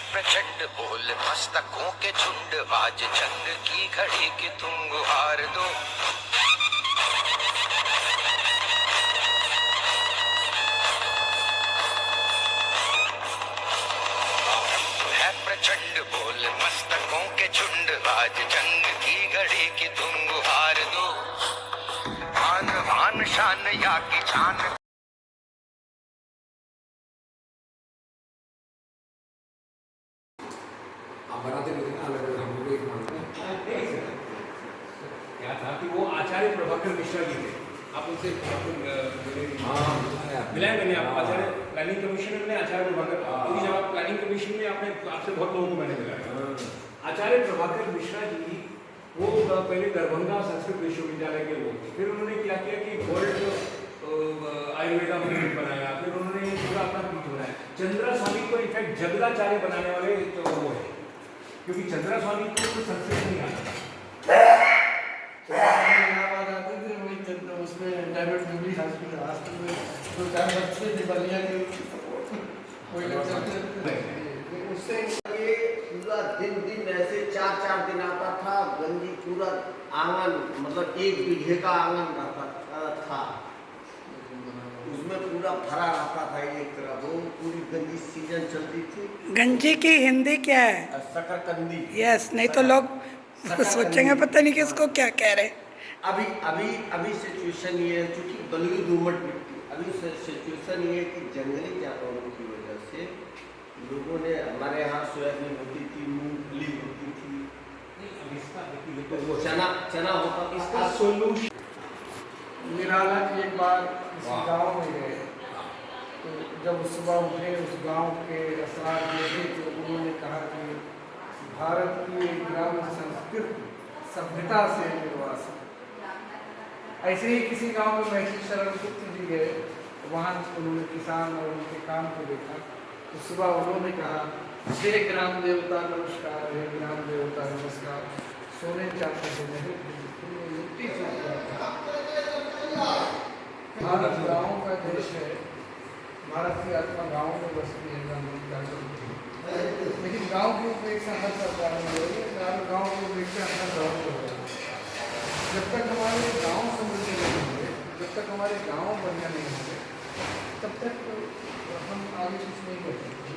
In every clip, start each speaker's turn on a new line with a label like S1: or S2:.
S1: प्रचंड बोल मस्तकों के झुंड, आज जंग की घड़ी की तुम गुहार दो। है प्रचंड बोल मस्तकों के झुंड, आज जंग की घड़ी की तुम गुहार दो। आन बान शान या की जान,
S2: बनाते भी ना अलग अलग हम लोग एक मानते हैं। क्या था कि वो आचार्य प्रभाकर मिश्रा जी थे, आप उनसे मिलाए मैंने आप आचार्य प्लानिंग कमीशन में आचार्य प्रभाकर, क्योंकि जब आप प्लानिंग कमीशन में आपने आपसे बहुत लोगों को मैंने मिलाया। आचार्य प्रभाकर मिश्रा जी वो पहले दरभंगा संस्कृत विश्वविद्यालय के लोग थे, फिर उन्होंने क्या किया कि गोल्ड आयुर्वेदा मंदिर बनाया, फिर उन्होंने पूरा अपना पीठ बनाया। चंद्रा स्वामी को इनफैक्ट जगदाचार्य बनाने वाले तो वो है, क्योंकि चंद्रा स्वामी को तो संस्कृत नहीं आता था।
S3: उसमें डायमंड जुबली हॉस्पिटल में तो 4 बच्चे थे बलिया के, कोई
S4: उससे ये पूरा दिन ऐसे 4 दिन आता था। गंजी पूरा आंगन, मतलब 1 बीघे का आंगन रहता था, उसमें पूरा भरा रहता था एक तरफ। वो पूरी गंजी सीजन चलती थी।
S5: गंजी की हिंदी क्या है?
S4: शकरकंदी।
S5: यस, नहीं तो लोग सोचेंगे पता नहीं कि इसको क्या कह रहे।
S4: अभी सिचुएशन ये है, चूंकि बलुई दोमट मिट्टी, अभी सिचुएशन ये है कि जंगली जानवरों की वजह से लोगों ने, हमारे यहाँ सोयाबीन होती थी, मूंगफली होती थी, चना होता था।
S3: इसका सोल्यूशन निराला जी एक बार किसी गांव में गए, तो जब सुबह उठे उस गांव के असरार देखे तो उन्होंने कहा कि भारत की ग्रामीण संस्कृति सभ्यता से निर्वास है। ऐसे ही किसी गांव में महर्षि शरण गुप्त जी गए, वहाँ उन्होंने किसान और उनके काम को देखा, तो सुबह उन्होंने कहा, हे ग्राम देवता नमस्कार, हे ग्राम देवता नमस्कार, सोने चाहते थे नहीं, मिट्टी से भारत गाँव का देश है, भारत की आत्मा गाँव में बसती है, लेकिन गाँव की उपेक्षा हर सरकार में हो रही है, गाँव की उपेक्षा हर गाँव में हो रही है। जब तक हमारे गांव समृद्ध नहीं होंगे, जब तक हमारे गांव बढ़िया नहीं होंगे, तब तक हम आगे कुछ नहीं कर सकते।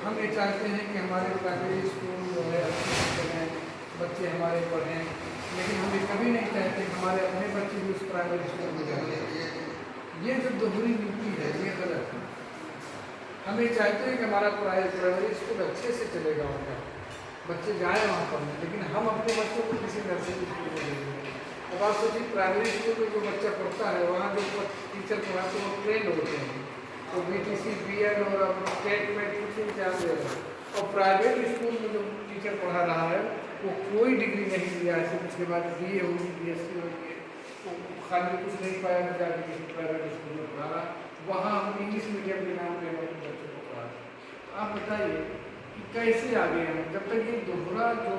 S3: हम ये चाहते हैं कि हमारे प्राइमरी स्कूल जो है अच्छे से चलें, बच्चे हमारे पढ़ें, लेकिन हम ये कभी नहीं चाहते कि हमारे अपने बच्चे भी उस प्राइमरी स्कूल में जाएँ। ये जो दोहरी नीति है ये गलत है। हम ये चाहते हैं कि हमारा प्राइमरी स्कूल अच्छे से चलेगा, उनका बच्चे जाएँ वहाँ पढ़ने, लेकिन हम अपने बच्चों को किसी नर्सरी स्कूल में देंगे। अब आप सोचिए, प्राइमरी स्कूल में जो बच्चा पढ़ता है, वहाँ जो टीचर पढ़ाते हैं वो ट्रेंड होते हैं, तो BTC BEd और टेट में कुछ एग्जाम दे रहे हैं। और प्राइवेट स्कूल में जो टीचर पढ़ा रहा है वो कोई डिग्री नहीं लिया है, सिर्फ उसके बाद BA होगी, BSc होगी, तो खाली कुछ नहीं पाया कि जाके किसी प्राइवेट स्कूल में पढ़ा रहा। वहाँ हम इंग्लिश मीडियम के नाम पर हमारे बच्चों को पढ़ा। आप बताइए कि कैसे आगे हैं, जब तक ये दोहरा जो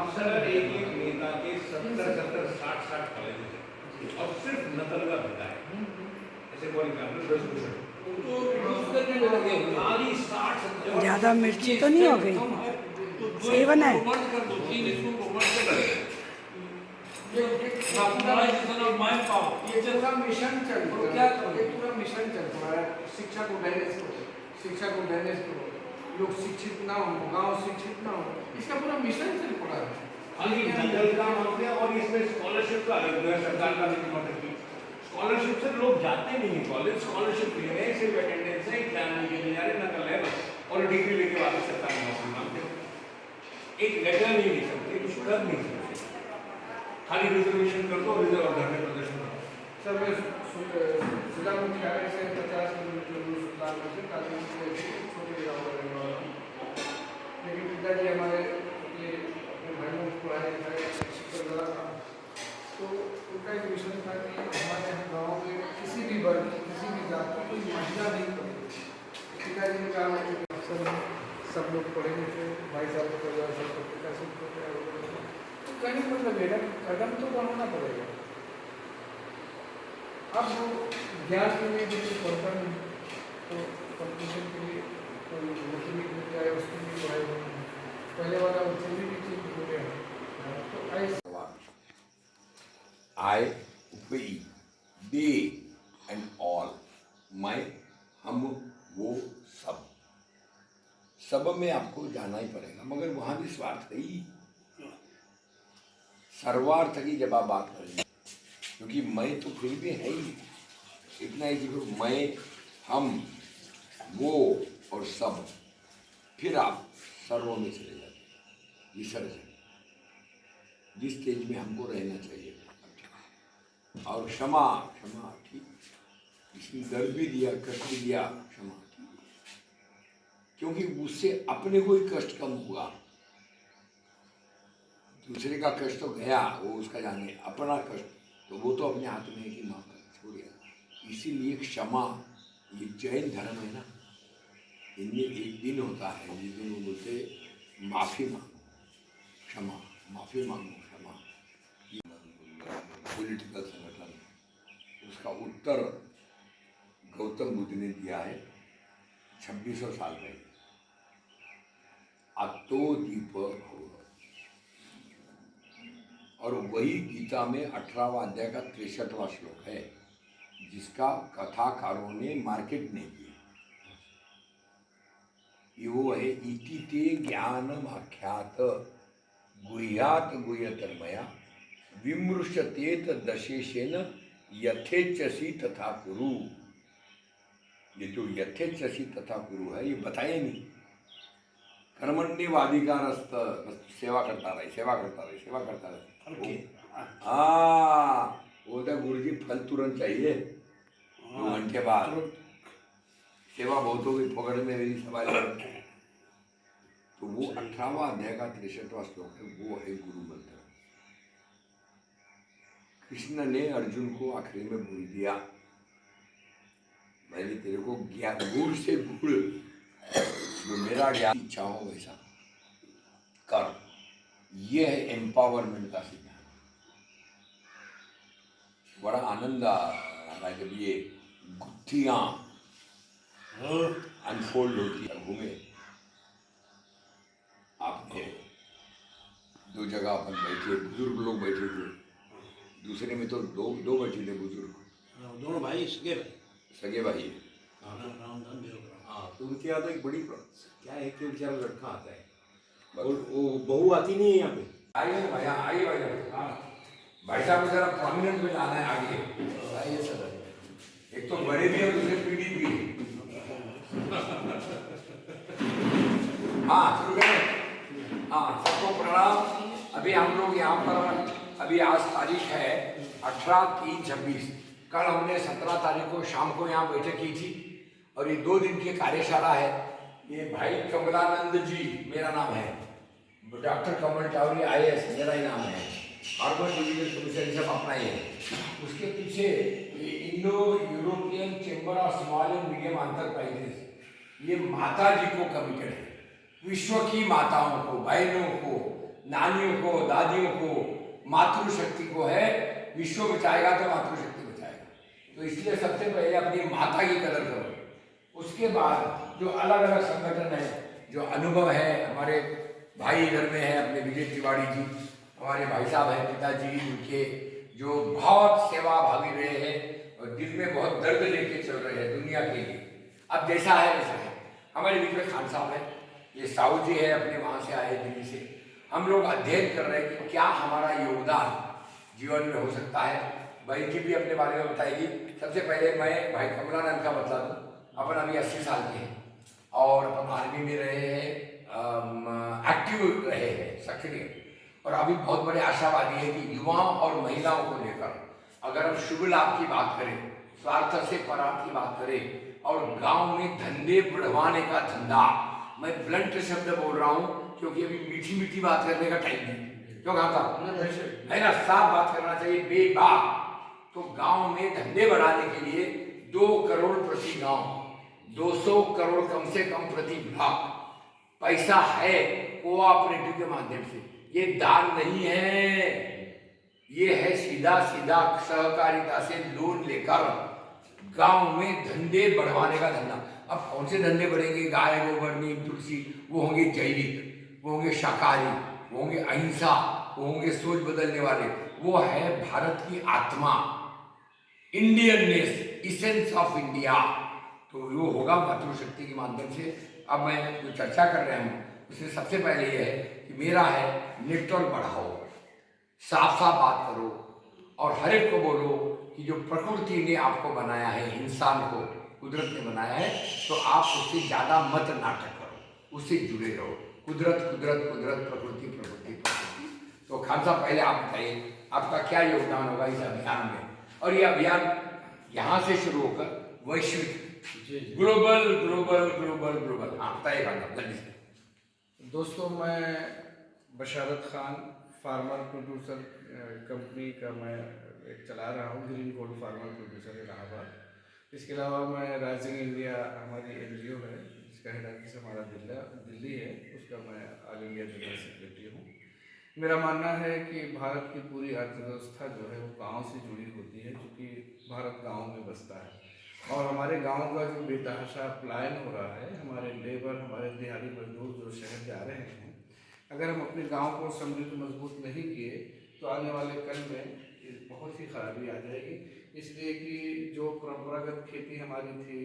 S2: सर एक नेता के 70-60 कॉलेज और सिर्फ नकल का होता है, ऐसे बॉडी का 10%
S5: ज़्यादा मिर्ची तो नहीं हो गई, सही बना है।
S3: ये पूरा मिशन चल रहा है, ये पूरा मिशन चल रहा है, शिक्षा को मैनेज करो, लोग शिक्षित ना हो, गांव शिक्षित ना हो, इसका पूरा मिशन चल पड़ा है।
S2: नकल का मामले और इसमें स्कॉलरशिप का अलग है, सरकार का भी मदद की स्कॉलरशिप से लोग जाते नहीं है कॉलेज, स्कॉलरशिप ले रहे हैं, सिर्फ अटेंडेंस है, एग्जाम के लिए जा रहे, नकल है बस, और डिग्री लेके वापस सरकारी नौकरी मांगते हैं। एक लेटर नहीं लिख सकते, कुछ कर नहीं सकते, खाली रिजर्वेशन कर दो, रिजर्व और धरने प्रदर्शन करो।
S3: सर मैं जिला मुख्यालय से 50 किलोमीटर दूर सुल्तान में से छोटे गाँव में रहने वाला हूँ, लेकिन पिताजी हमारे ये अपने भाइयों को पढ़ाए लिखाए कर रहा था, तो उनका एक मिशन था कि हमारे यहाँ गाँव में किसी भी वर्ग किसी भी जात की कोई महिला नहीं पढ़ी। पिताजी ने कहा कि अफसर सब लोग पढ़े लिखे, भाई साहब को परिवार सब को विकसित होते हैं, तो कहीं मतलब मेरा कदम तो बढ़ाना पड़ेगा। अब वो ज्ञान के लिए जो पढ़ता नहीं, तो कंपटीशन के लिए कोई नौकरी मिल जाए उसके लिए पढ़ाई
S6: सब में आपको जाना ही पड़ेगा, मगर वहां भी स्वार्थ है ही, सर्वार्थ की जब आप बात करेंगे, क्योंकि मैं तो फिर भी है ही इतना ही कि मैं, हम, वो और सब, फिर आप सर्व में चले जाते, विसर्जन, जिस स्टेज में हमको रहना चाहिए। और क्षमा, क्षमा ठीक, इसने दर्द भी दिया, कष्ट भी दिया, क्षमा ठीक, क्योंकि उससे अपने को ही कष्ट कम हुआ, दूसरे का कष्ट तो गया, वो उसका जाने, अपना कष्ट तो वो तो अपने हाथ में है कि माफ कर छोड़िए। इसीलिए क्षमा, ये जैन धर्म है ना, इनमें एक दिन होता है जिस दिन वो बोलते माफी मांगो, क्षमा, माफी मांगो, क्षमा। पॉलिटिकल संगठन, उसका उत्तर गौतम बुद्ध ने दिया है 2600 साल पहले, अतो दीप भव। और वही गीता में 18वां अध्याय का 63वां श्लोक है, जिसका कथाकारों ने मार्केट नहीं किया। ये वो है, इति ते ज्ञानम आख्यात गुह्यात गुह्यतरमया विमृश्यतेत दशेशेन यथेच्छसि तथा कुरु। ये जो यथेच्छसि तथा कुरु है, ये बताया नहीं, कर्मण्येवाधिकारस्त, बस सेवा करता रहे, सेवा करता रहे, सेवा करता रहे। हाँ, बोलता गुरुजी फल तुरंत चाहिए, 2 घंटे बाद सेवा बहुत हो गई, पकड़ में मेरी सवाल। तो वो 18वां अध्याय का 63वां श्लोक है, वो है गुरु मंत्र। कृष्ण ने अर्जुन को आखिरी में बोल दिया, मैंने तेरे को ज्ञान, गुड़ से गुड़, जो मेरा ज्ञान इच्छा हो वैसा कर। ये है एम्पावरमेंट का सिद्धांत। बड़ा आनंद आ रहा है जब ये गुत्थियां अनफोल्ड होती है। घूमे आपने 2 जगह अपन बैठे, बुजुर्ग लोग बैठे थे, दूसरे में तो दो बैठे थे बुजुर्ग,
S7: दोनों भाई
S6: सगे भाई है।
S2: हाँ, तो उनके यहाँ तो एक बड़ी क्या है कि बेचारा लड़का आता है और वो बहू आती नहीं है यहाँ पे।
S6: आइए ना भाई, आइए भाई, हाँ भाई साहब को जरा प्रोमिनेंट में लाना है आगे। आइए सर, एक तो बड़े भी है, दूसरे पीढ़ी भी है। हाँ शुरू करें। हाँ, सबको प्रणाम। अभी हम लोग यहाँ पर, अभी आज तारीख है 18/3/26। कल हमने 17 तारीख को शाम को यहाँ बैठक की थी, और ये 2 दिन की कार्यशाला है। ये भाई कमलानंद जी मेरा नाम है, डॉक्टर कमल टावरी IAS मेरा ही नाम है, हार्वर्ड डिविजन कमीशन सब अपना ही है। उसके पीछे Indo European chamber of small and medium enterprises, ये माता जी को कमिटेड है, विश्व की माताओं को, बहनों को, नानियों को, दादियों को, मातृशक्ति को है। विश्व बचाएगा तो मातृशक्ति बचाएगा, तो इसलिए सबसे पहले अपनी माता की कदर करो। उसके बाद जो अलग अलग संगठन है, जो अनुभव है, हमारे भाई इधर में है अपने विजय तिवारी जी, हमारे भाई साहब हैं पिताजी, उनके जो बहुत सेवा भागी रहे हैं और दिल में बहुत दर्द लेके चल रहे हैं दुनिया के लिए। अब जैसा है वैसा है। हमारे बीच में खान साहब है, ये साहू जी है, अपने वहाँ से आए दिल्ली से। हम लोग अध्ययन कर रहे हैं कि क्या हमारा योगदान जीवन में हो सकता है। भाई जी भी अपने बारे में बताएगी। सबसे पहले मैं भाई कमलानंद का बता दूँ। अपन अभी 80 साल के हैं और अपन आर्मी में रहे हैं, एक्टिव रहे हैं, सक्रिय, और अभी बहुत बड़े आशावादी है कि युवाओं और महिलाओं को लेकर अगर हम शुभ लाभ की बात करें, स्वार्थ से परार्थ की बात करें, और गांव में धंधे बढ़वाने का धंधा, मैं ब्लंट शब्द बोल रहा हूँ क्योंकि अभी मीठी मीठी बात करने का टाइम नहीं, क्यों कहा था है ना, साफ बात करना चाहिए, बेबाक। तो गांव में धंधे बढ़ाने के लिए 2 करोड़ प्रति गांव, 200 करोड़ कम से कम प्रति ब्लॉक पैसा है कोऑपरेटिव के माध्यम से। ये दान नहीं है, ये है सीधा सीधा सहकारिता से लोन लेकर गांव में धंधे बढ़वाने का धंधा। अब कौन से धंधे बढ़ेंगे? गाय गोबर नीम तुलसी, वो होंगे जैविक, वो होंगे शाकाहारी, वो होंगे अहिंसा, वो होंगे सोच बदलने वाले। वो है भारत की आत्मा, इंडियननेस, इसेंस ऑफ इंडिया। तो वो होगा मातृशक्ति के माध्यम से। अब मैं जो चर्चा कर रहे हूँ उसमें सबसे पहले ये है कि मेरा है नेटवर्क बढ़ाओ, साफ साफ बात करो और हर एक को बोलो कि जो प्रकृति ने आपको बनाया है, इंसान को कुदरत ने बनाया है, तो आप उससे ज़्यादा मत नाटक करो, उससे जुड़े रहो। कुदरत कुदरत कुदरत, प्रकृति प्रकृति प्रकृति। तो खान साहब पहले आप बताइए आपका क्या योगदान होगा इस अभियान में, और ये अभियान यहाँ से शुरू होकर वैश्विक ग्लोबल ग्लोबल ग्लोबल ग्लोबल। हाँ बताइए खान साहब जल्दी से।
S3: दोस्तों, मैं बशारत खान फार्मर प्रोड्यूसर कंपनी का मैं एक चला रहा हूँ, green gold farmer producer Allahabad. इसके अलावा मैं राइजिंग इंडिया हमारी NGO है, जिसका हेड ऑफिस हमारा दिल्ली है, उसका मैं ऑल इंडिया जनरल सेक्रेटरी हूँ। मेरा मानना है कि भारत की पूरी अर्थव्यवस्था जो है वो गांव से जुड़ी होती है, क्योंकि भारत गांव में बसता है और हमारे गांव का जो बेतहाशा पलायन हो रहा है, हमारे लेबर, हमारे दिहाड़ी मजदूर जो शहर जा रहे हैं, अगर हम अपने गांव को समृद्ध मजबूत नहीं किए तो आने वाले कल में बहुत ही खराबी आ जाएगी। इसलिए कि जो परंपरागत खेती हमारी थी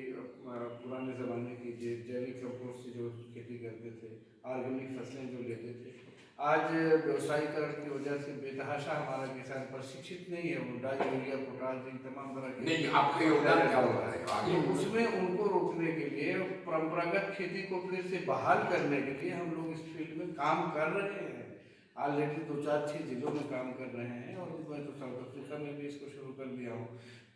S3: पुराने ज़माने की, जैविक कंपोस्ट से जो खेती करते थे, ऑर्गेनिक फसलें जो लेते थे, आज व्यवसायीकरण की वजह से बेतहाशा हमारा किसान प्रशिक्षित नहीं है, वो डाई, यूरिया, पोटाश, तमाम तरह के
S6: नहीं, आपका योगदान क्या होगा आगे?
S3: तो उसमें उनको रोकने के लिए, परंपरागत खेती को फिर से बहाल करने के लिए हम लोग इस फील्ड में काम कर रहे हैं। ऑलरेडी 2-4-6 जिलों में काम कर रहे हैं और मैं तो साउथ अफ्रीका में भी इसको शुरू कर दिया हूँ।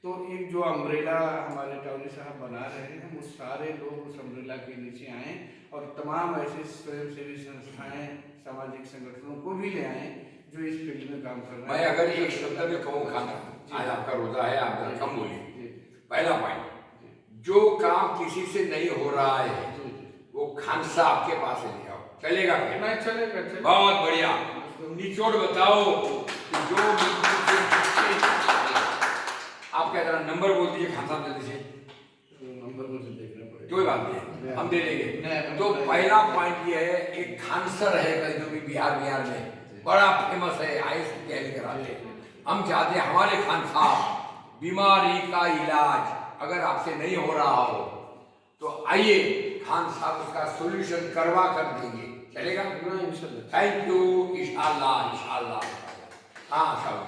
S3: तो एक जो अम्ब्रेला हमारे टाउनी साहब बना रहे हैं, हम उस सारे लोग उस अम्ब्रेला के नीचे आएँ और तमाम ऐसे स्वयंसेवी संस्थाएं, सामाजिक संगठनों को भी ले आएँ जो इस फील्ड में काम कर रहे हैं।
S6: मैं अगर एक शब्द में कहूँ खान, आज आपका रोजा है, आप कम बोलिए। पहला पॉइंट, जो काम किसी से नहीं हो रहा है वो खान साहब के पास ले आओ, चलेगा क्या?
S3: नहीं चलेगा,
S6: बहुत बढ़िया। निचोड़ बताओ कि जो आप क्या जरा नंबर बोल दीजिए खान साहब जल्दी से।
S3: नंबर मुझे देखना पड़ेगा,
S6: कोई बात नहीं, हम दे देंगे। तो पहला पॉइंट ये है, एक खानसर है कहीं जो भी बिहार में बड़ा फेमस है, IAS की तैयारी कराते हैं। हम चाहते हैं हमारे खान साहब बीमारी का इलाज अगर आपसे नहीं हो रहा हो तो आइए, खान साहब उसका सोल्यूशन करवा कर देंगे, चलेगा? थैंक यू, इंशाल्लाह इंशाल्लाह। हाँ साहब,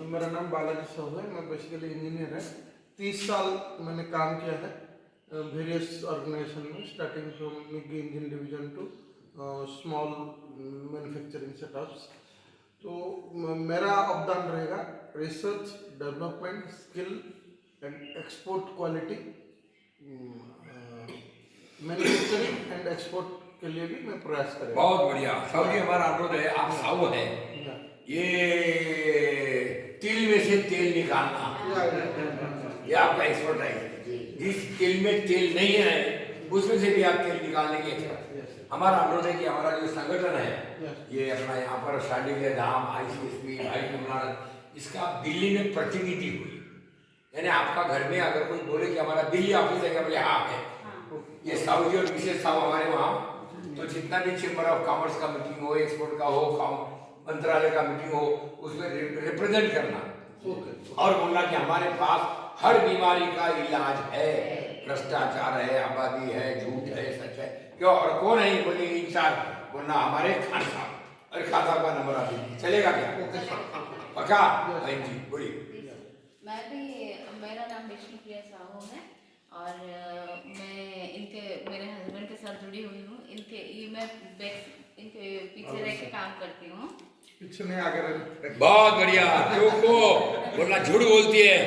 S3: मेरा नाम बालाजी साहू है, मैं बेसिकली इंजीनियर है। 30 साल मैंने काम किया है वेरियस ऑर्गेनाइजेशन में, starting from MiG engine division to small manufacturing setups. तो मेरा अवदान रहेगा research, development, skill and export quality, manufacturing and export के लिए भी मैं प्रयास करूँगा।
S6: बहुत बढ़िया साहू जी, हमारा अनुरोध है, आप साहू है, ये तिल में से तेल निकालना, ये आपका एक्सपर्ट है। जिस तिल में तेल नहीं है उसमें से भी आप तेल निकालने के। हमारा अनुरोध है कि हमारा जो संगठन है, ये अपना यहाँ पर शांडिल्य धाम, ICSP, भाई गुरुनानक, इसका दिल्ली में प्रतिनिधि हुई, यानी आपका घर में अगर कोई बोले कि हमारा दिल्ली ऑफिस है क्या, बोले हाँ है। ये साहू जी और विशेष साहू हमारे वहाँ, तो जितना भी चेंबर ऑफ कॉमर्स का मीटिंग हो, एक्सपोर्ट का हो, मंत्रालय का मीटिंग हो, उसमें रिप्रेजेंट करना और बोलना कि हमारे पास हर बीमारी का इलाज है, भ्रष्टाचार है, आबादी है, झूठ है, सच है, क्यों और कौन है बोले इंचार्ज, बोलना हमारे खान साहब, और खान साहब का नंबर आप दीजिए, चलेगा क्या? पक्का? बहन जी बोलिए।
S7: मैं भी, मेरा नाम विष्णुप्रिया साहू है और मैं मेरे हस्बैंड के साथ जुड़ी हुई हूँ। इनके पीछे रह के काम करती हूँ।
S3: पीछे नहीं, आगे रहे।
S6: बहुत बढ़िया, क्यों को बोलना झूठ बोलती है।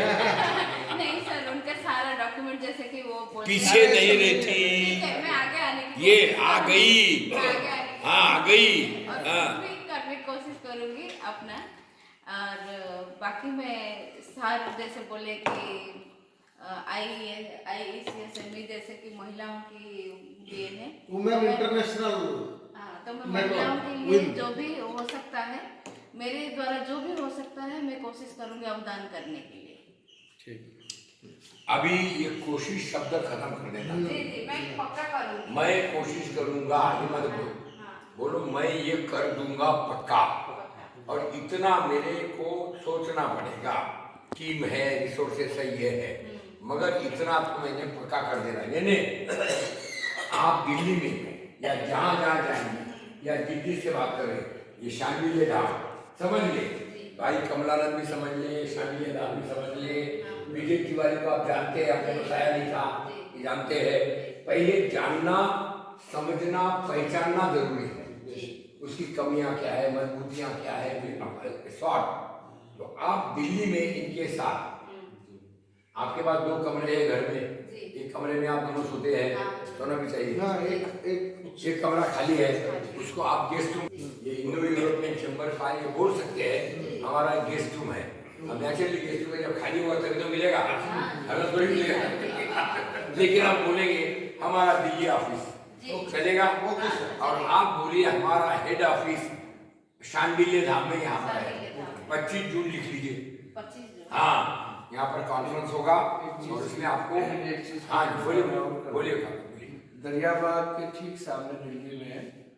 S7: नहीं सर, उनका सारा डॉक्यूमेंट जैसे कि वो
S6: पीछे नहीं रहती,
S7: मैं आगे आने की
S6: ये आ गई, हाँ आ गई,
S7: करने की कोशिश करूँगी अपना। और बाकी मैं सर जैसे बोले कि IECSME जैसे कि महिलाओं की ये है,
S3: वुमेन इंटरनेशनल।
S7: हाँ, तो मैं महिलाओं के लिए जो भी हो सकता है, मेरे द्वारा जो भी हो सकता है, मैं कोशिश करूँगी अवदान करने के लिए।
S6: ठीक, अभी ये कोशिश शब्द खत्म कर देना।
S7: जी, मैं पक्का करूँगी।
S6: मैं कोशिश करूँगा, मत बोलो मैं ये कर दूंगा पक्का। और इतना मेरे को सोचना पड़ेगा, टीम है, रिसोर्सेस है, ये है, मगर इतना तो मैंने पक्का कर देना है। नहीं आप दिल्ली में या जहाँ जहाँ जाएंगे या दिल्ली से बात करें, ये शांडिल्य धाम समझ ले, भाई कमलानंद भी समझ ले, शांडिल्य धाम भी समझ ले। विजय तिवारी को आप जानते हैं, आपने बताया नहीं था, ये जानते हैं। पहले जानना, समझना, पहचानना जरूरी है, उसकी कमियां क्या है, मजबूतियां क्या है, शॉर्ट। तो आप दिल्ली में इनके साथ, आपके पास 2 कमरे हैं घर में, एक कमरे में आप दोनों सोते हैं, सोना भी चाहिए, एक कमरा खाली है, उसको आप गेस्ट रूम, ये इंडो यूरोपियन चैम्बर का ये बोल सकते हैं हमारा गेस्ट रूम है। अब नेचुरली गेस्ट रूम जब खाली हुआ तभी तो मिलेगा, हमें थोड़ी मिलेगा। लेकिन आप बोलेंगे हमारा दिल्ली ऑफिस चलेगा, और आप बोलिए हमारा हेड ऑफिस शांडिल्य धाम में यहाँ पर है। 25 जून लिख लीजिए,
S7: 25 जून।
S6: हाँ, यहाँ पर कॉन्फ्रेंस होगा और उसमें आपको, हाँ बोलिए
S3: दरियाबाग के ठीक सामने दिल्ली में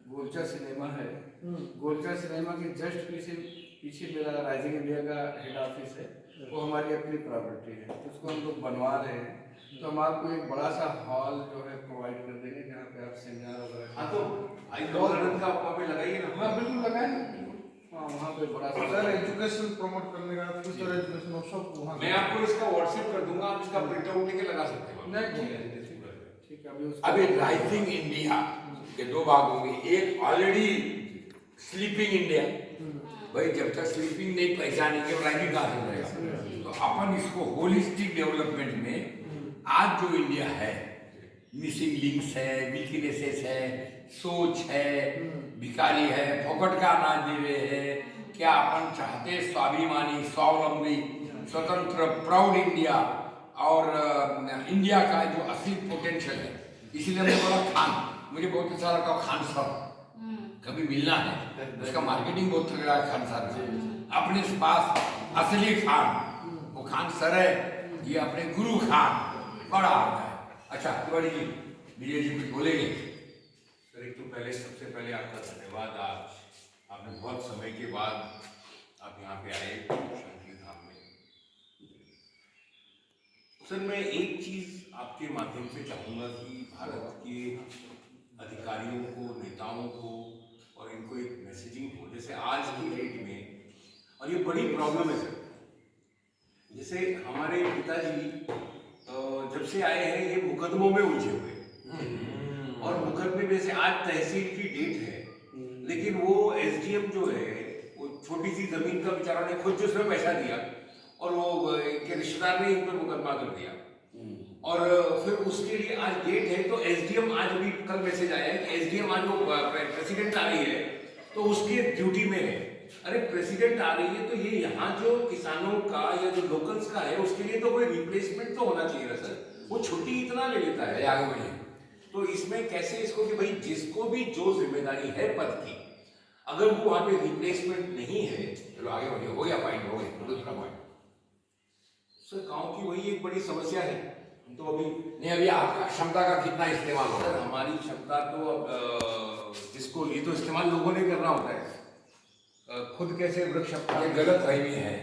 S3: गोलचा सिनेमा है। गोलचा सिनेमा के जस्ट पीछे मेरा राइजिंग इंडिया का हेड ऑफिस है, वो हमारी अपनी प्रॉपर्टी है, उसको हम लोग बनवा रहे हैं। तो हम आपको एक बड़ा सा हॉल जो है प्रोवाइड कर देंगे जहाँ पे आप सेमिनार वगैरह।
S2: हाँ, तो आई गवर्नमेंट का वहाँ पे लगाइए ना।
S3: हाँ बिल्कुल लगाएंगे, हाँ वहाँ पे बड़ा सा एजुकेशन प्रमोट करने का, फ्यूचर एजुकेशन सब वहाँ।
S2: मैं आपको इसका व्हाट्सएप कर दूंगा, आप इसका प्रिंट आउट लेके लगा सकते हो।
S3: नहीं ठीक है।
S6: अभी राइजिंग इंडिया के 2 भाग होंगे, एक ऑलरेडी स्लीपिंग इंडिया, भाई जब तक स्लीपिंग नहीं पहचानेंगे राइजिंग कहाँ से रहेगा। तो अपन इसको होलिस्टिक डेवलपमेंट में आज जो इंडिया है, मिसिंग लिंक्स है, वीकनेसेस है, सोच है, भिखारी है, फोकट का अनाज दे रहे हैं, क्या अपन चाहते स्वाभिमानी, स्वावलंबी, स्वतंत्र, प्राउड इंडिया और इंडिया का जो असली पोटेंशियल है। इसलिए मैं बोला खान, मुझे बहुत अच्छा लगा खान साहब, कभी मिलना है, उसका मार्केटिंग बहुत तगड़ा है खान साहब से। अपने पास असली खान, वो खान सर है, ये अपने गुरु खान बड़ा आता है। अच्छा तिवारी जी, विजय जी कुछ बोलेंगे?
S2: सर एक तो सबसे पहले आपका धन्यवाद। आज आपने बहुत समय के बाद आप यहाँ पे आए शांति धाम में। सर मैं एक चीज आपके माध्यम से चाहूँगा कि भारत के अधिकारियों को, नेताओं को, और इनको एक मैसेजिंग हो, जैसे आज की डेट में, और ये बड़ी प्रॉब्लम है सर। जैसे हमारे पिताजी जब से आए हैं ये मुकदमों में उलझे हुए, और मुकदमे में से आज तहसील की डेट है, लेकिन वो एसडीएम जो है वो छोटी सी जमीन का बेचारा ने खुद जो उसमें पैसा दिया और वो के रिश्तेदार ने इन पर मुकदमा कर दिया, और फिर उसके लिए आज डेट है। तो एसडीएम आज भी कल मैसेज आया है कि एसडीएम आज वो प्रेसिडेंट आ रही है तो उसके ड्यूटी में है। अरे प्रेसिडेंट आ रही है तो ये यहाँ जो किसानों का या जो लोकल्स का है उसके लिए तो कोई रिप्लेसमेंट तो होना चाहिए ना सर। वो छुट्टी इतना ले लेता है, आगे बढ़िए। तो इसमें कैसे इसको कि भाई जिसको भी जो जिम्मेदारी है पद की, अगर वो वहाँ पे रिप्लेसमेंट नहीं है, चलो आगे बढ़िए, हो गया पॉइंट, हो गया दूसरा पॉइंट। सर गाँव की वही एक बड़ी समस्या है। तो अभी
S6: नहीं, अभी आपका क्षमता का कितना इस्तेमाल हो रहा है?
S2: हमारी क्षमता तो जिसको ये तो इस्तेमाल लोगों ने करना होता है, खुद कैसे वृक्ष।
S6: ये गलत फहमी है,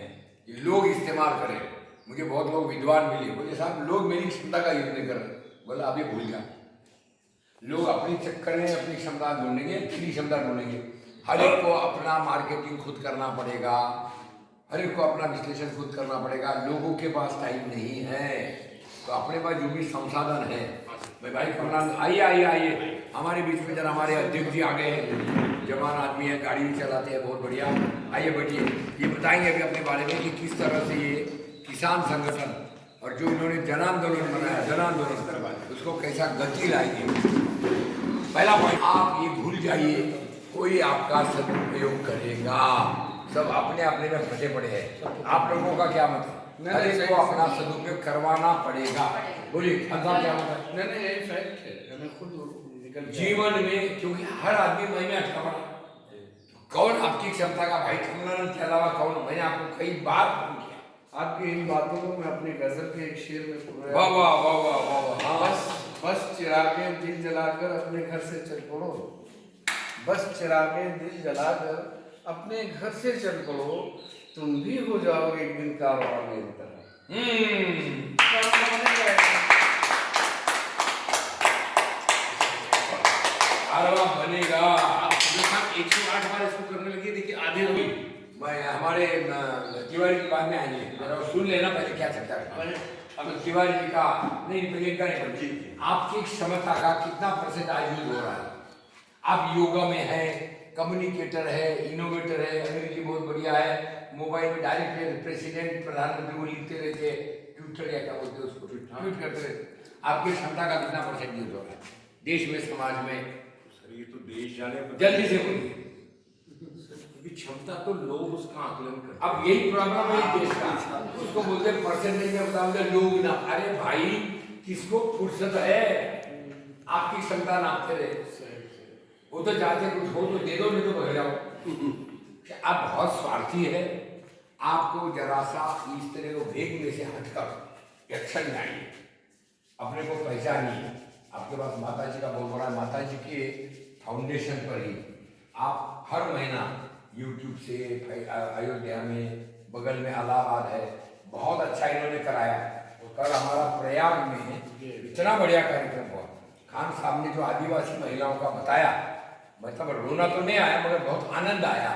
S6: लोग इस्तेमाल करें। मुझे बहुत लोग विद्वान मिले, बोले साहब लोग मेरी क्षमता का यूज नहीं कर रहे। बोला आप ये भूल जा, लोग अपनी चक्कर में अपनी क्षमता ढूंढेंगे, तेरी क्षमता ढूंढेंगे। हर एक को अपना मार्केटिंग खुद करना पड़ेगा, हर एक को अपना विश्लेषण खुद करना पड़ेगा। लोगों के पास टाइम नहीं है, तो अपने पास जो भी संसाधन है, भाई कमलानंद आइए आइए आइए हमारे बीच में। जरा हमारे अध्यक्ष जी आ गए हैं, जवान आदमी है, गाड़ी भी चलाते हैं, बहुत बढ़िया। आइए बैठिए, ये बताएंगे अभी अपने बारे में कि किस तरह से ये किसान संगठन और जो इन्होंने जन आंदोलन बनाया, जन आंदोलन उसको कैसा गति लाएंगे। पहला पॉइंट, आप ये भूल जाइए कोई आपका सदुपयोग करेगा, सब अपने अपने में फंसे पड़े हैं। आप लोगों का क्या मतलब? हर एक को अपना सदुपयोग करवाना पड़ेगा। बोलिए क्या मतलब?
S3: नहीं यही फैक्ट है, हमें खुद निकल
S6: जीवन में, क्योंकि हर आदमी मैं में अटका पड़ा। कौन आपकी क्षमता का भाई कमलानंद के अलावा कौन? मैंने आपको कई बार फोन किया।
S3: आपकी इन बातों को मैं अपनी गजल के एक शेर में
S6: वाह वाह वाह वाह वाह।
S3: बस चिरागे दिल जलाकर अपने घर से चल पड़ो, बस चिरागे दिल जलाकर अपने घर से चल पड़ो, तुम भी हो जाओगे एक दिन कारवां मेरी तरह।
S6: अरवा बनेगा।
S2: आप 108 बार इसको करने लगे, देखिए आधे हो गई।
S6: मैं हमारे तिवारी की बात में आएंगे, जरा सुन लेना पहले क्या चलता है। अब तिवारी जी का नहीं, पहले का नहीं, आपकी क्षमता का कितना % आज यूज हो रहा है? आप योगा में है, कम्युनिकेटर है, इनोवेटर है, अंग्रेजी बहुत बढ़िया है, मोबाइल में डायरेक्ट प्रेसिडेंट प्रधानमंत्री को लिखते रहते, ट्विटर या क्या बोलते हैं उसको, ट्वीट करते रहते। आपकी क्षमता का कितना % यूज हो रहा है देश में, समाज में?
S2: सर ये तो देश जाने पर
S6: जल्दी से बोलिए।
S2: क्योंकि क्षमता तो लोग उसका आकलन करते
S6: अब यही प्रॉब्लम है देश का, उसको बोलते परसेंटेज में बताऊंगा लोग ना। अरे भाई किसको फुर्सत है आपकी क्षमता नापते रहे? वो तो चाहते कुछ हो तो दे दो, नहीं तो भग जाओ। आप बहुत स्वार्थी है। आपको जरा सा इस तरह को वेग में से हटकर एक्शन लाइए, अपने को पहचानिए। आपके पास माता जी का बहुत बड़ा, माता जी के फाउंडेशन पर ही आप हर महीना यूट्यूब से, अयोध्या में बगल में इलाहाबाद है, बहुत अच्छा इन्होंने कराया। और कल हमारा प्रयाग में इतना बढ़िया कार्यक्रम हुआ। खान साहब ने जो आदिवासी महिलाओं का बताया, मतलब रोना तो नहीं आया मगर बहुत आनंद आया।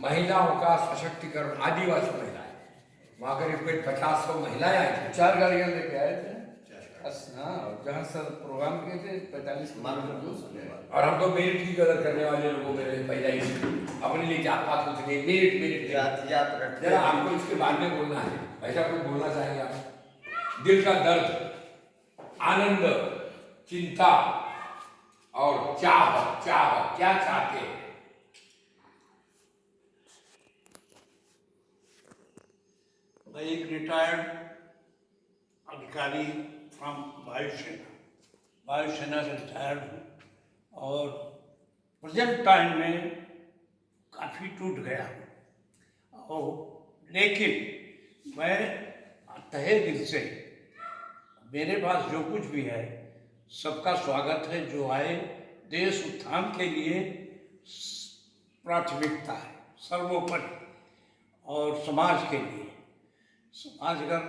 S6: महिलाओं का सशक्तिकरण, आदिवासी महिलाएं, वहाँ करीब 50-100 महिलाएं आई थी।
S3: 4 गाड़ियाँ लेके आए थे। हाँ, जहाँ सर प्रोग्राम किए थे 45
S6: और हम तो मेरिट की कदर करने वाले लोगों में रहे पैदाइश, अपने लिए जात पात कुछ नहीं, मेरिट मेरिट।
S4: जातियात रखते
S6: जरा आपको इसके बाद में बोलना है, ऐसा कुछ बोलना चाहेंगे आप? दिल का दर्द, आनंद, चिंता और चाह, क्या चाहते हैं?
S8: मैं एक रिटायर्ड अधिकारी फ्रॉम वायुसेना से रिटायर्ड हूँ और प्रेजेंट टाइम में काफ़ी टूट गया हूँ। और लेकिन मैं तहे दिल से, मेरे पास जो कुछ भी है सबका स्वागत है। जो आए, देश उत्थान के लिए प्राथमिकता है सर्वोपरि, और समाज के लिए। समाज अगर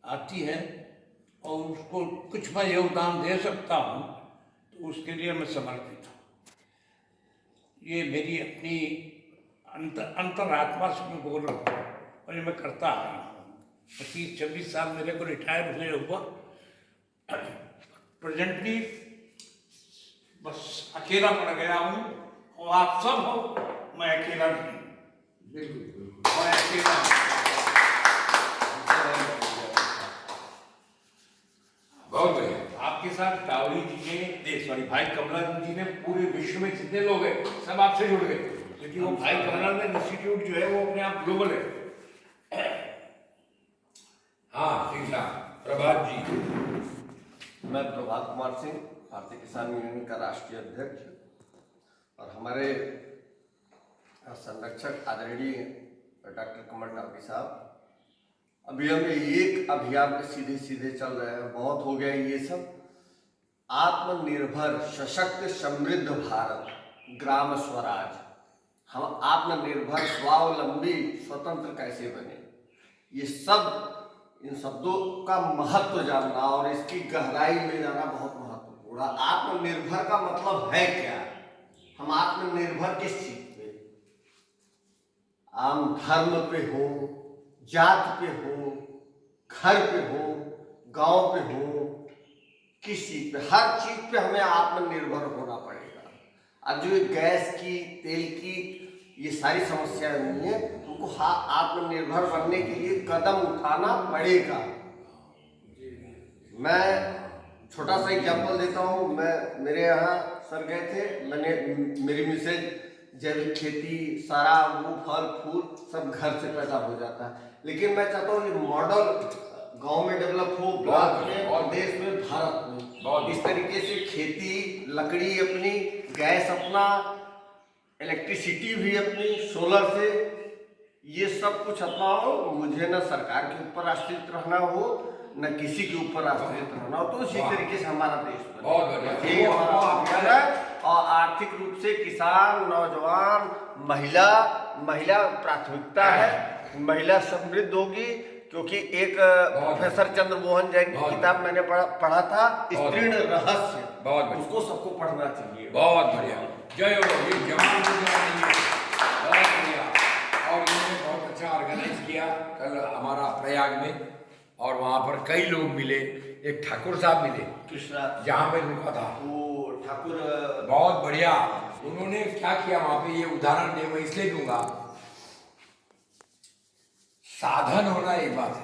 S8: आती है और उसको कुछ मैं योगदान दे सकता हूँ तो उसके लिए मैं समर्पित हूँ। ये मेरी अपनी अंतरात्मा से मैं बोल रहा हूँ और ये मैं करता आ रहा हूँ। 25-26 साल मेरे को रिटायर हुए हुआ। प्रेजेंटली बस अकेला पड़ गया हूँ और आप सब हो, मैं अकेला नहीं, मैं अकेला हूँ।
S6: बहुत बढ़िया।
S2: आपके साथ टावरी जी ने, भाई कमलानंद जी ने पूरे विश्व में जितने लोग हैं सब आपसे जुड़ गए, क्योंकि वो भाई कमलानंद इंस्टीट्यूट जो है वो अपने आप ग्लोबल है।
S6: हाँ ठीक है, प्रभात जी।
S4: मैं प्रभात कुमार सिंह, भारतीय किसान यूनियन का राष्ट्रीय अध्यक्ष, और हमारे संरक्षक आदरणीय डॉक्टर कमल टावरी साहब, अभी हम एक अभियान पे सीधे सीधे चल रहे हैं। बहुत हो गया ये सब। आत्मनिर्भर सशक्त समृद्ध भारत, ग्राम स्वराज। हम आत्मनिर्भर, स्वावलंबी, स्वतंत्र कैसे बने, ये सब, इन शब्दों का महत्व जानना और इसकी गहराई में जाना बहुत महत्वपूर्ण है। आत्मनिर्भर का मतलब है क्या? हम आत्मनिर्भर किस चीज पे? आम धर्म पे हो, जात पे हो, घर पे हो, गांव पे हो, किस चीज पे? हर चीज पे हमें आत्मनिर्भर होना पड़ेगा। अब जो गैस की, तेल की ये सारी समस्याएं हुई हैं, उनको आत्मनिर्भर बनने के लिए कदम उठाना पड़ेगा। मैं छोटा सा एग्जाम्पल देता हूँ। मेरे यहाँ सर गए थे, मेरी मिसेज जैविक खेती, सारा वो फल फूल सब घर से पैदा हो जाता है। लेकिन मैं चाहता हूँ ये मॉडल गांव में डेवलप हो, ब्लॉक में और देश में, भारत में। इस तरीके से खेती, लकड़ी अपनी, गैस अपना, इलेक्ट्रिसिटी भी अपनी, सोलर से, ये सब कुछ अपना हो। मुझे न सरकार के ऊपर आश्रित रहना हो, न किसी के ऊपर आश्रित रहना हो। तो इसी तरीके से हमारा देश बने, ये हमारा अभियान है। और आर्थिक रूप से किसान, नौजवान, महिला प्राथमिकता है। महिला समृद्ध होगी क्योंकि एक प्रोफेसर चंद्रमोहन जैन की
S6: बहुत
S4: किताब मैंने पढ़ा था,
S6: बहुत
S4: स्त्रीण रहस्य।
S6: बहुत बढ़िया।
S4: उसको सबको पढ़ना चाहिए।
S6: बहुत बढ़िया, जय हो, ये जवान को जवान नहीं है। बहुत बढ़िया। और इन्होंने बहुत अच्छा ऑर्गेनाइज किया कल हमारा प्रयाग में, और वहाँ पर कई लोग मिले। एक ठाकुर साहब मिले
S4: कृष्णा,
S6: जहाँ पे रुका था,
S4: वो ठाकुर
S6: बहुत बढ़िया। उन्होंने क्या किया वहाँ पे, ये उदाहरण दे मैं इसलिए दूंगा, साधन होना एक बात है,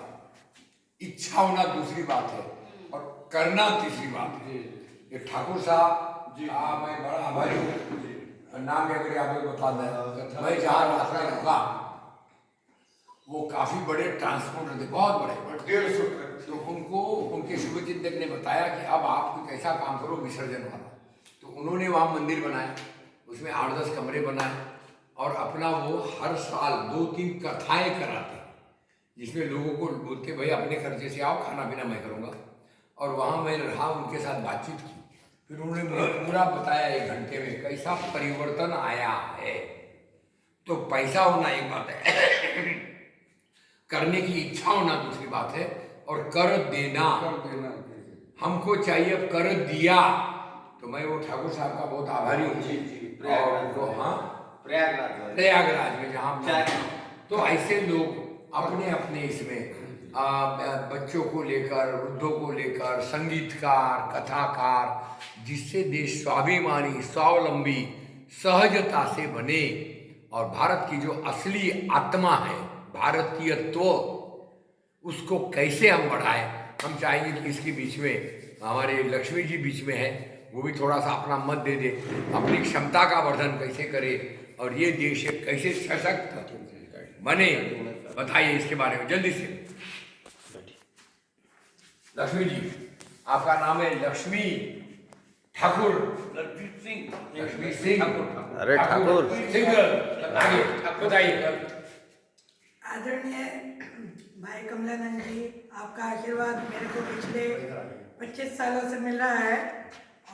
S6: इच्छा होना दूसरी बात है, और करना तीसरी बात है। ये ठाकुर साहब जी, मैं बड़ा आभारी हूँ। नाम अगर आप लोग बता दें, मैं जहाँ रास्ता में रुका वो काफी बड़े ट्रांसपोर्टर थे, बहुत बड़े,
S4: 150 ट्रक।
S6: तो उनको उनके शुभचिंतक ने बताया कि अब आप कुछ ऐसा काम करो विसर्जन वाला। तो उन्होंने वहाँ मंदिर बनाया, उसमें 8-10 कमरे बनाए, और अपना वो हर साल 2-3 कथाएं कराते, जिसमें लोगों को बोलते भाई अपने खर्चे से आओ, खाना पीना मैं करूँगा। और वहाँ मैं रहा, उनके साथ बातचीत की, फिर उन्होंने मुझे पूरा बताया 1 घंटे में कैसा परिवर्तन आया है। तो पैसा होना एक बात है, करने की इच्छा होना दूसरी बात है, और कर देना हमको चाहिए। अब कर दिया तो मैं वो ठाकुर साहब का बहुत आभारी हूँ।
S4: जी,
S6: और उनको, हाँ, प्रयागराज में जहाँ, तो ऐसे लोग अपने अपने इसमें बच्चों को लेकर, वृद्धों को लेकर, संगीतकार, कथाकार, जिससे देश स्वाभिमानी, स्वावलंबी, सहजता से बने, और भारत की जो असली आत्मा है, भारतीयत्व, उसको कैसे हम बढ़ाएं। हम चाहेंगे कि इसके बीच में हमारे लक्ष्मी जी बीच में है, वो भी थोड़ा सा अपना मत दे दे, अपनी क्षमता का वर्धन कैसे करे, और ये देश कैसे सशक्त बने। बताइए इसके बारे में जल्दी से। लक्ष्मी जी, आपका नाम है लक्ष्मी ठाकुर, लक्ष्मी सिंह,
S4: अरे ठाकुर
S6: सिंगल, आगे बताइए।
S5: आदरणीय भाई कमलानंद जी, आपका आशीर्वाद मेरे को पिछले 25 सालों से मिल रहा है,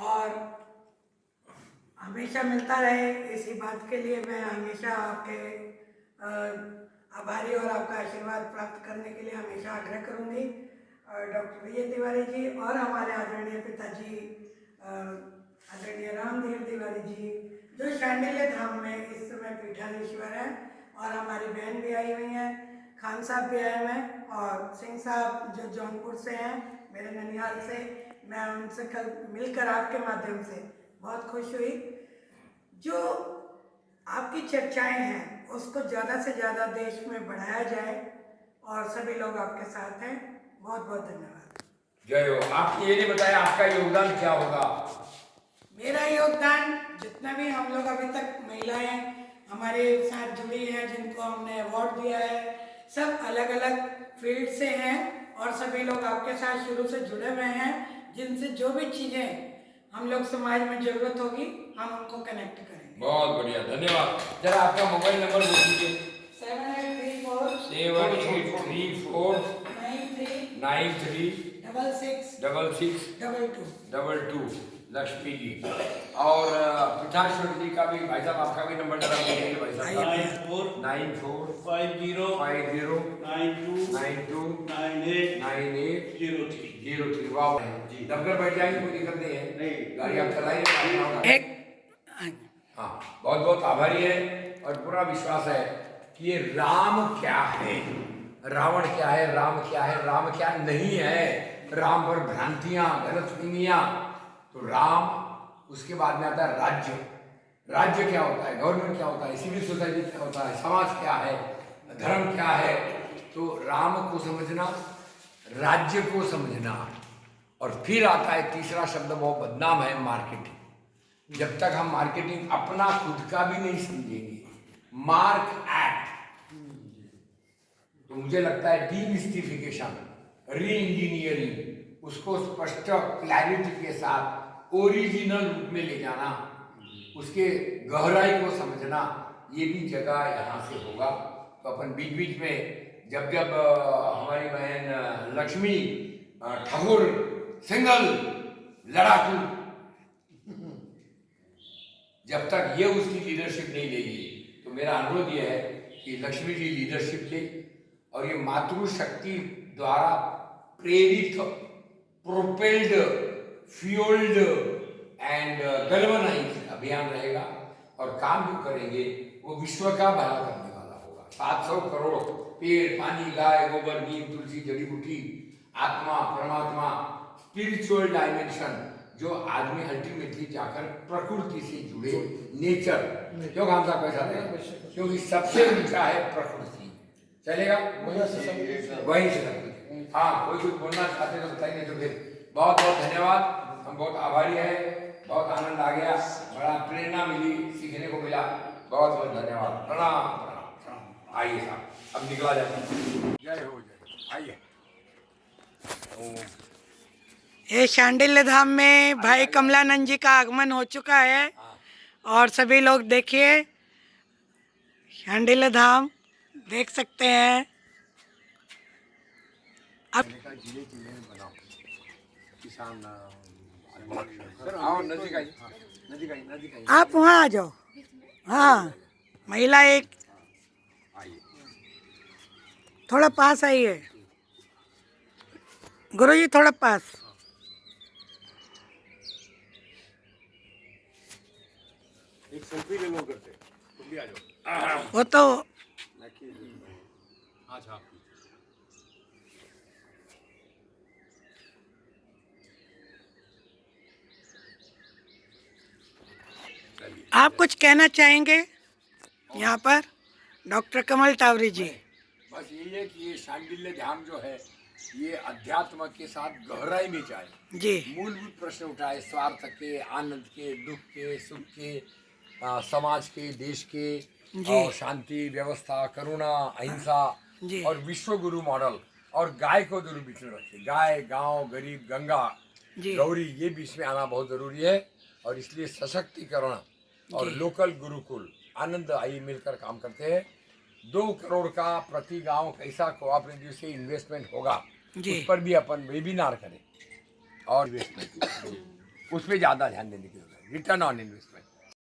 S5: और हमेशा मिलता रहे, इसी बात के लिए मैं हमेशा आपके आभारी और आपका आशीर्वाद प्राप्त करने के लिए हमेशा आग्रह करूंगी। डॉक्टर विजय तिवारी जी और हमारे आदरणीय पिताजी आदरणीय रामदेव तिवारी जी, जो शांडिल्य धाम में इस समय पीठाधीश्वर हैं, और हमारी बहन भी आई हुई हैं, खान साहब भी आए हुए हैं, और सिंह साहब जो जौनपुर से हैं, मेरे ननिहाल से। मैं उनसे कल मिलकर आपके माध्यम से बहुत खुश हुई। जो आपकी चर्चाएं हैं उसको ज़्यादा से ज़्यादा देश में बढ़ाया जाए, और सभी लोग आपके साथ हैं। बहुत बहुत धन्यवाद।
S6: जय हो। आपने ये नहीं बताया आपका योगदान क्या होगा?
S5: मेरा योगदान, जितना भी हम लोग अभी तक महिलाएं हमारे साथ जुड़ी हैं, जिनको हमने अवार्ड दिया है, सब अलग अलग फील्ड से हैं, और सभी लोग आपके साथ शुरू से जुड़े हुए हैं, जिनसे जो भी चीज़ें हम लोग समाज में ज़रूरत होगी हम उनको कनेक्ट करेंगे।
S6: बहुत बढ़िया, धन्यवाद। जरा आपका मोबाइल नंबर बोल दीजिए।
S5: 7834
S6: 93
S5: 66
S6: 66
S5: 22।
S6: लक्ष्मी जी। और पिताश्वर जी का भी, भाई साहब आपका भी नंबर जरा बोलिए भाई साहब। 9450929803। वाह जी, दबकर बैठ जाएंगे, कोई दिक्कत नहीं है, गाड़ी आप चलाइए। हाँ, बहुत बहुत आभारी है, और पूरा विश्वास है कि ये राम क्या है, रावण क्या है, राम क्या है, राम क्या नहीं है। राम पर भ्रांतियां, गलतफहमियां। तो राम, उसके बाद में आता है राज्य। राज्य क्या होता है, गवर्नमेंट क्या होता है, सिविल सोसाइटी क्या होता है, समाज क्या है, धर्म क्या है। तो राम को समझना, राज्य को समझना, और फिर आता है तीसरा शब्द, बहुत बदनाम है, मार्केटिंग। जब तक हम मार्केटिंग अपना खुद का भी नहीं समझेंगे, मार्क एक्ट, तो मुझे लगता है डीमिस्टिफिकेशन, री इंजीनियरिंग, उसको स्पष्ट क्लैरिटी के साथ ओरिजिनल रूप में ले जाना, उसके गहराई को समझना, ये भी जगह यहाँ से होगा। तो अपन बीच बीच में जब जब हमारी बहन लक्ष्मी ठाकुर सिंगल लड़ाकू, जब तक ये उसकी लीडरशिप नहीं लेगी, तो मेरा अनुरोध ये है कि लक्ष्मी जी लीडरशिप ले, और ये मातृशक्ति द्वारा प्रेरित, प्रोपेल्ड, फ्यूल्ड एंड गैल्वनाइज्ड अभियान रहेगा। और काम जो करेंगे वो विश्व का भला करने वाला होगा। 700 करोड़ पेड़, पानी, गाय, गोबर, नीम, तुलसी, जड़ी बूटी, आत्मा, परमात्मा, स्पिरिचुअल डायमेंशन, जो आदमी अल्टीमेटली जाकर प्रकृति से जुड़े, नेचर, क्यों काम साहब पैसा दें, क्योंकि सबसे ऊंचा है प्रकृति। चलेगा वहीं से सब कुछ। हाँ, कोई कुछ बोलना चाहते तो बताइए, नहीं तो फिर बहुत बहुत धन्यवाद। हम बहुत आभारी है, बहुत आनंद आ गया, बड़ा प्रेरणा मिली, सीखने को मिला। बहुत बहुत धन्यवाद। प्रणाम प्रणाम। आइए साहब, अब निकला जाता है। जय हो, जय। आइए।
S5: ये शांडिल्य धाम में भाई कमलानंद जी का आगमन हो चुका है और सभी लोग देखिए शांडिल्य धाम देख सकते हैं। अब आप वहाँ आ जाओ। हाँ, महिला एक थोड़ा पास आइए, गुरुजी थोड़ा पास।
S2: एक सेल्फी ले लो करते, तुम भी आ जाओ।
S5: वो तो
S2: अच्छा,
S5: आप कुछ कहना चाहेंगे यहाँ पर डॉक्टर कमल टावरी जी?
S6: बस यही है कि ये शांडिल्य धाम जो है ये अध्यात्म के साथ गहराई में जाए
S5: जी।
S6: मूलभूत प्रश्न उठाए, स्वार्थ के, आनंद के, दुख के, सुख के, समाज के, देश के, और शांति, व्यवस्था, करुणा, अहिंसा और विश्व गुरु मॉडल, और गाय को जरूर बीच में रखे। गाय, गांव, गरीब, गंगा, गौरी, ये बीच में आना बहुत जरूरी है। और इसलिए सशक्तिकरण और लोकल गुरुकुल आनंद आई मिलकर काम करते हैं। 2 करोड़ का प्रति गांव कैसा कोऑपरेटिव से इन्वेस्टमेंट होगा, उस पर भी अपन वेबिनार करें और इन्वेस्टमेंट उस पर ज़्यादा ध्यान देने की जरूरत है। Return on investment